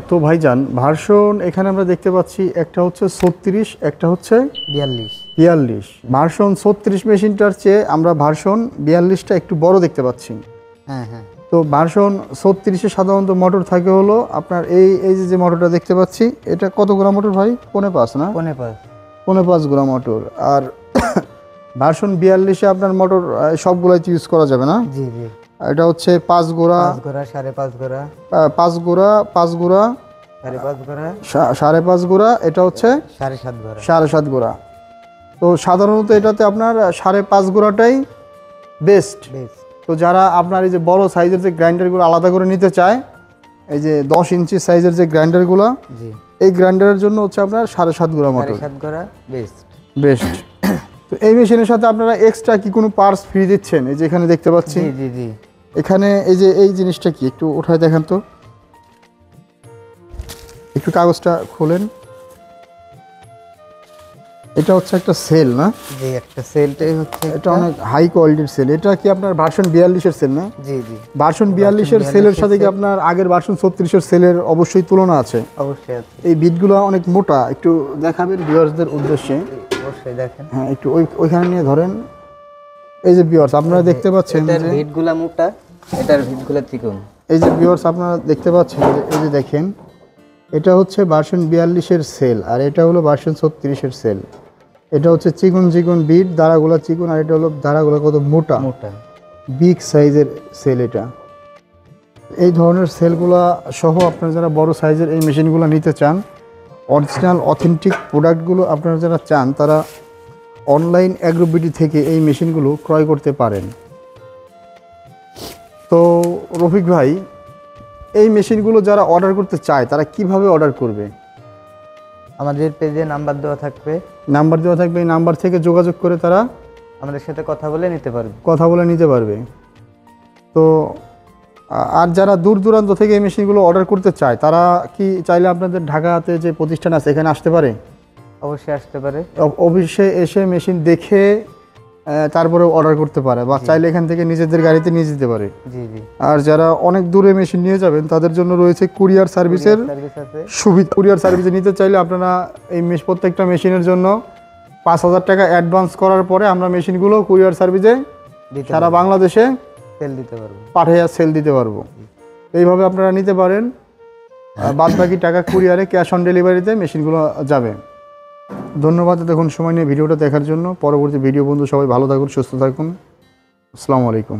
তো ভাইজান ভার্সন এখানে আমরা দেখতে পাচ্ছি একটা হচ্ছে 36, একটা হচ্ছে 42। ভার্সন 36 মেশিনটার চেয়ে আমরা ভার্সন 42টা একটু বড় দেখতে পাচ্ছি। হ্যাঁ হ্যাঁ। তো ভার্সন 36-এ সাধারণত মোটর থাকে হলো আপনার এই যে মোটরটা দেখতে পাচ্ছি, এটা কত গ্রাম মোটর ভাই? 5.5 না? 5.5 গ্রাম মোটর। আর ভার্সন 42-এ আপনার মোটর সবগুলাই ইউজ করা যাবে না? জি জি। এটা হচ্ছে 5 গোড়া, 5.5 গোড়া, 5 গোড়া, 5 গোড়া, 5.5 গোড়া, 5.5 গোড়া, এটা হচ্ছে 7.5 গোড়া। 7.5 গোড়া। তো সাধারণত এটাতে আপনার 5.5 গোড়াটাই বেস্ট। তো যারা আপনার এই যে বড় সাইজের যে গ্রাইন্ডারগুলো আলাদা করে নিতে চায়, এই যে 10 ইঞ্চি সাইজের যে গ্রাইন্ডারগুলো, এই গ্রাইন্ডারের জন্য হচ্ছে আপনার 7.5 গোড়া মোটর, 7.5 গোড়া বেস্ট। তো এই মেশিনের সাথে আপনারা এক্সট্রা কি কোনো পার্টস ফ্রি দিচ্ছেন? এই যে এখানে দেখতে পাচ্ছি, জি জি। এখানে এই যে এই জিনিসটা কি একটু উঠায় দেখেন তো, একটু কাগজটা খোলেন। এটা হচ্ছে একটা সেল না? জি, একটা সেলটাই হচ্ছে, এটা অনেক হাই কোয়ালিটির সেল। এটা কি আপনার ভার্সন 42-এর সেল না? জি জি। ভার্সন 42-এর সেলের সাথে কি আপনার আগের ভার্সন 36-এর সেলের অবশ্যই তুলনা আছে? অবশ্যই আছে। এই বিটগুলো অনেক মোটা, একটু দেখাবেন ভিউয়ার্সদের উদ্দেশ্যে? অবশ্যই দেখেন। হ্যাঁ, একটু ওইখানে নিয়ে ধরেন। এই যে ভিউয়ার্স আপনারা দেখতে পাচ্ছেন এটার যে বিটগুলো মোটা, এটার বিটগুলো চিকন। এই যে ভিউয়ার্স আপনারা দেখতে পাচ্ছেন যে এই যে দেখেন, এটা হচ্ছে ভার্সন 42-এর সেল, আর এটা হলো ভার্সন 36-এর সেল। এটা হচ্ছে চিকন চিকন বিট, দাঁড়াগুলো চিকন, আর এটা হলো দাঁড়াগুলো কত মোটা মোটা, বিগ সাইজের সেল। এটা এই ধরনের সেলগুলা সহ আপনারা যারা বড় সাইজের এই মেশিনগুলো নিতে চান, অরিজিনাল অথেন্টিক প্রোডাক্টগুলো আপনারা যারা চান, তারা অনলাইন অ্যাগ্রোবিডি থেকে এই মেশিনগুলো ক্রয় করতে পারেন। তো রফিক ভাই, এই মেশিনগুলো যারা অর্ডার করতে চায় তারা কিভাবে অর্ডার করবে? আমাদের পেজে নাম্বার দেওয়া থাকবে, এই নাম্বার থেকে যোগাযোগ করে তারা আমাদের সাথে কথা বলে নিতে পারবে। তো আর যারা দূর দূরান্ত থেকে এই মেশিনগুলো অর্ডার করতে চায়, তারা কি চাইলে আপনাদের ঢাকাতে যে প্রতিষ্ঠান আছে এখানে আসতে পারে? অবশ্যই আসতে পারে। অবশ্যই এসে মেশিন দেখে তারপরে অর্ডার করতে পারে, বা চাইলে এখান থেকে নিজেদের গাড়িতে নিয়ে যেতে পারে। জি জি। আর যারা অনেক দূরে মেশিন নিয়ে যাবেন তাদের জন্য রয়েছে কুরিয়ার সার্ভিসের সুবিধা। কুরিয়ার সার্ভিসে নিতে চাইলে আপনারা এই প্রত্যেকটা মেশিনের জন্য 5,000 টাকা অ্যাডভান্স করার পরে আমরা মেশিনগুলো কুরিয়ার সার্ভিসে সারা বাংলাদেশে পাঠিয়ে সেল দিতে পারবো। এইভাবে আপনারা নিতে পারেন। বাদ বাকি টাকা কুরিয়ারে ক্যাশ অন ডেলিভারিতে মেশিনগুলো যাবে। ধন্যবাদ দেখুন সময় নিয়ে ভিডিওটা দেখার জন্য। পরবর্তী ভিডিও বন্ধু সবাই ভালো থাকুন, সুস্থ থাকুন। আসসালামু আলাইকুম।